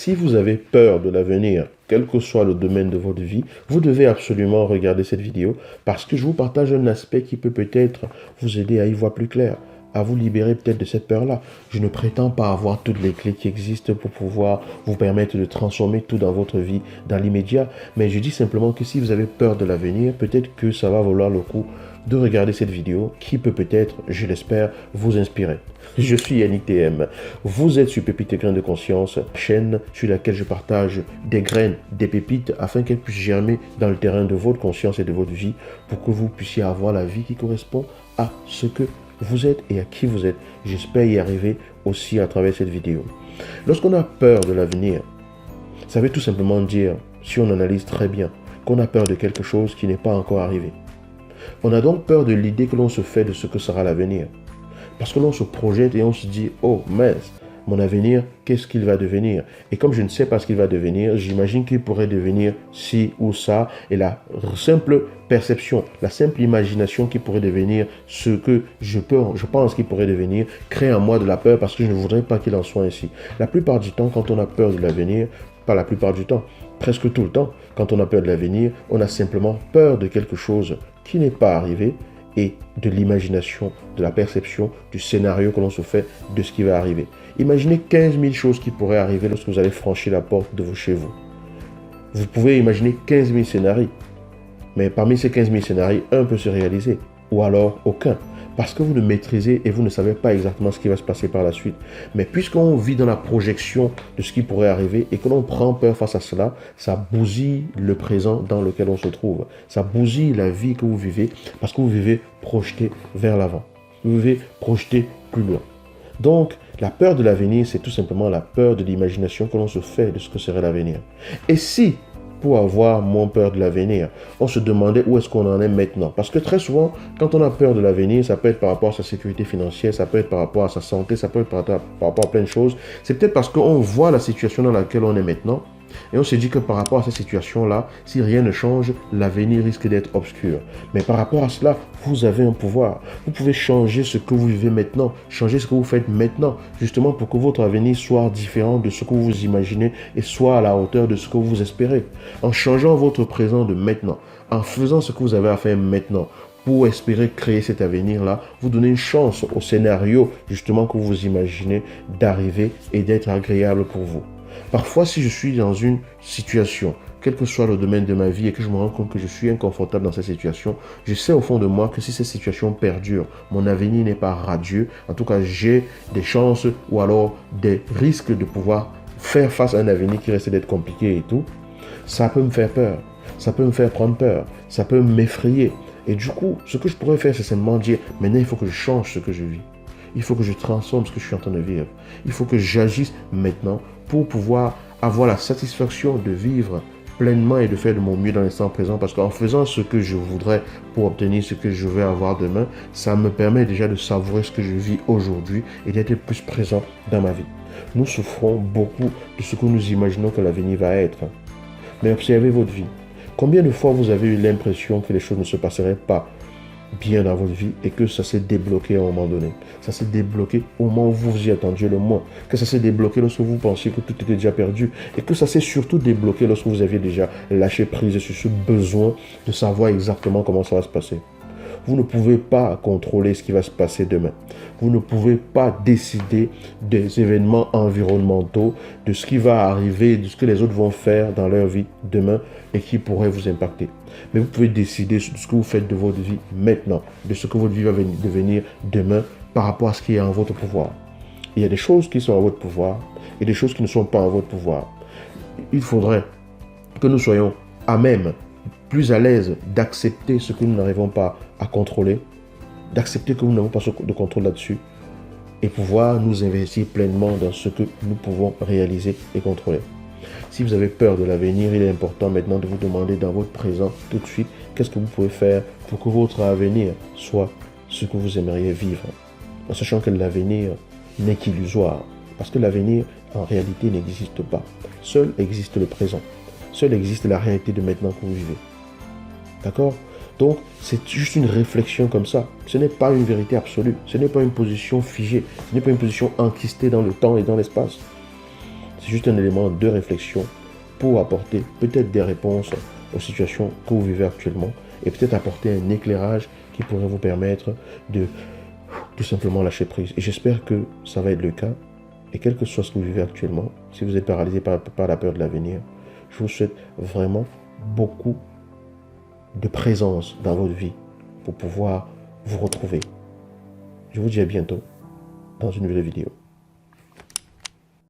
Si vous avez peur de l'avenir, quel que soit le domaine de votre vie, vous devez absolument regarder cette vidéo parce que je vous partage un aspect qui peut peut-être vous aider à y voir plus clair, à vous libérer peut-être de cette peur-là. Je ne prétends pas avoir toutes les clés qui existent pour pouvoir vous permettre de transformer tout dans votre vie dans l'immédiat, mais je dis simplement que si vous avez peur de l'avenir, peut-être que ça va valoir le coup de regarder cette vidéo qui peut peut-être, je l'espère, vous inspirer. Je suis Yannick TM. Vous êtes sur Pépites et Graines de Conscience, chaîne sur laquelle je partage des graines, des pépites afin qu'elles puissent germer dans le terrain de votre conscience et de votre vie pour que vous puissiez avoir la vie qui correspond à ce que vous êtes et à qui vous êtes. J'espère y arriver aussi à travers cette vidéo. Lorsqu'on a peur de l'avenir, ça veut tout simplement dire, si on analyse très bien, qu'on a peur de quelque chose qui n'est pas encore arrivé. On a donc peur de l'idée que l'on se fait de ce que sera l'avenir. Parce que l'on se projette et on se dit, oh mince, mon avenir, qu'est-ce qu'il va devenir? Et comme je ne sais pas ce qu'il va devenir, j'imagine qu'il pourrait devenir ci ou ça. Et la simple perception, la simple imagination qui pourrait devenir ce que je pense qu'il pourrait devenir, crée en moi de la peur parce que je ne voudrais pas qu'il en soit ainsi. La plupart du temps, quand on a peur de l'avenir, pas la plupart du temps, presque tout le temps, quand on a peur de l'avenir, on a simplement peur de quelque chose qui n'est pas arrivé et de l'imagination, de la perception, du scénario que l'on se fait de ce qui va arriver. Imaginez 15 000 choses qui pourraient arriver lorsque vous allez franchir la porte de chez vous. Vous pouvez imaginer 15 000 scénarios, mais parmi ces 15 000 scénarios, un peut se réaliser, ou alors aucun. Parce que vous le maîtrisez et vous ne savez pas exactement ce qui va se passer par la suite. Mais puisqu'on vit dans la projection de ce qui pourrait arriver et que l'on prend peur face à cela, ça bousille le présent dans lequel on se trouve. Ça bousille la vie que vous vivez parce que vous vivez projeté vers l'avant. Vous vivez projeté plus loin. Donc, la peur de l'avenir, c'est tout simplement la peur de l'imagination que l'on se fait de ce que serait l'avenir. Et si pour avoir moins peur de l'avenir, on se demandait où est-ce qu'on en est maintenant. Parce que très souvent, quand on a peur de l'avenir, ça peut être par rapport à sa sécurité financière, ça peut être par rapport à sa santé, ça peut être par rapport à plein de choses. C'est peut-être parce qu'on voit la situation dans laquelle on est maintenant et on se dit que par rapport à cette situation-là, si rien ne change, l'avenir risque d'être obscur. Mais par rapport à cela, vous avez un pouvoir. Vous pouvez changer ce que vous vivez maintenant, changer ce que vous faites maintenant, justement pour que votre avenir soit différent de ce que vous imaginez et soit à la hauteur de ce que vous espérez. En changeant votre présent de maintenant, en faisant ce que vous avez à faire maintenant, pour espérer créer cet avenir-là, vous donnez une chance au scénario, justement, que vous imaginez d'arriver et d'être agréable pour vous. Parfois, si je suis dans une situation, quel que soit le domaine de ma vie et que je me rends compte que je suis inconfortable dans cette situation, je sais au fond de moi que si cette situation perdure, mon avenir n'est pas radieux. En tout cas, j'ai des chances ou alors des risques de pouvoir faire face à un avenir qui risque d'être compliqué et tout. Ça peut me faire peur, ça peut me faire prendre peur, ça peut m'effrayer. Et du coup, ce que je pourrais faire, c'est simplement dire, maintenant, il faut que je change ce que je vis. Il faut que je transforme ce que je suis en train de vivre. Il faut que j'agisse maintenant pour pouvoir avoir la satisfaction de vivre pleinement et de faire de mon mieux dans l'instant présent. Parce qu'en faisant ce que je voudrais pour obtenir ce que je vais avoir demain, ça me permet déjà de savourer ce que je vis aujourd'hui et d'être plus présent dans ma vie. Nous souffrons beaucoup de ce que nous imaginons que l'avenir va être. Mais observez votre vie. Combien de fois vous avez eu l'impression que les choses ne se passeraient pas bien dans votre vie et que ça s'est débloqué à un moment donné. Ça s'est débloqué au moment où vous y attendiez le moins. Que ça s'est débloqué lorsque vous pensiez que tout était déjà perdu. Et que ça s'est surtout débloqué lorsque vous aviez déjà lâché prise sur ce besoin de savoir exactement comment ça va se passer. Vous ne pouvez pas contrôler ce qui va se passer demain. Vous ne pouvez pas décider des événements environnementaux, de ce qui va arriver, de ce que les autres vont faire dans leur vie demain et qui pourrait vous impacter. Mais vous pouvez décider de ce que vous faites de votre vie maintenant, de ce que votre vie va devenir demain par rapport à ce qui est en votre pouvoir. Il y a des choses qui sont en votre pouvoir et des choses qui ne sont pas en votre pouvoir. Il faudrait que nous soyons à même, plus à l'aise d'accepter ce que nous n'arrivons pas à contrôler, d'accepter que nous n'avons pas de contrôle là-dessus et pouvoir nous investir pleinement dans ce que nous pouvons réaliser et contrôler. Si vous avez peur de l'avenir, il est important maintenant de vous demander dans votre présent tout de suite qu'est-ce que vous pouvez faire pour que votre avenir soit ce que vous aimeriez vivre. En sachant que l'avenir n'est qu'illusoire. Parce que l'avenir, en réalité, n'existe pas. Seul existe le présent. Seul existe la réalité de maintenant que vous vivez. D'accord ? Donc, c'est juste une réflexion comme ça. Ce n'est pas une vérité absolue. Ce n'est pas une position figée. Ce n'est pas une position enquistée dans le temps et dans l'espace. C'est juste un élément de réflexion pour apporter peut-être des réponses aux situations que vous vivez actuellement et peut-être apporter un éclairage qui pourrait vous permettre de tout simplement lâcher prise. Et j'espère que ça va être le cas. Et quel que soit ce que vous vivez actuellement, si vous êtes paralysé par la peur de l'avenir, je vous souhaite vraiment beaucoup de présence dans votre vie pour pouvoir vous retrouver. Je vous dis à bientôt dans une nouvelle vidéo.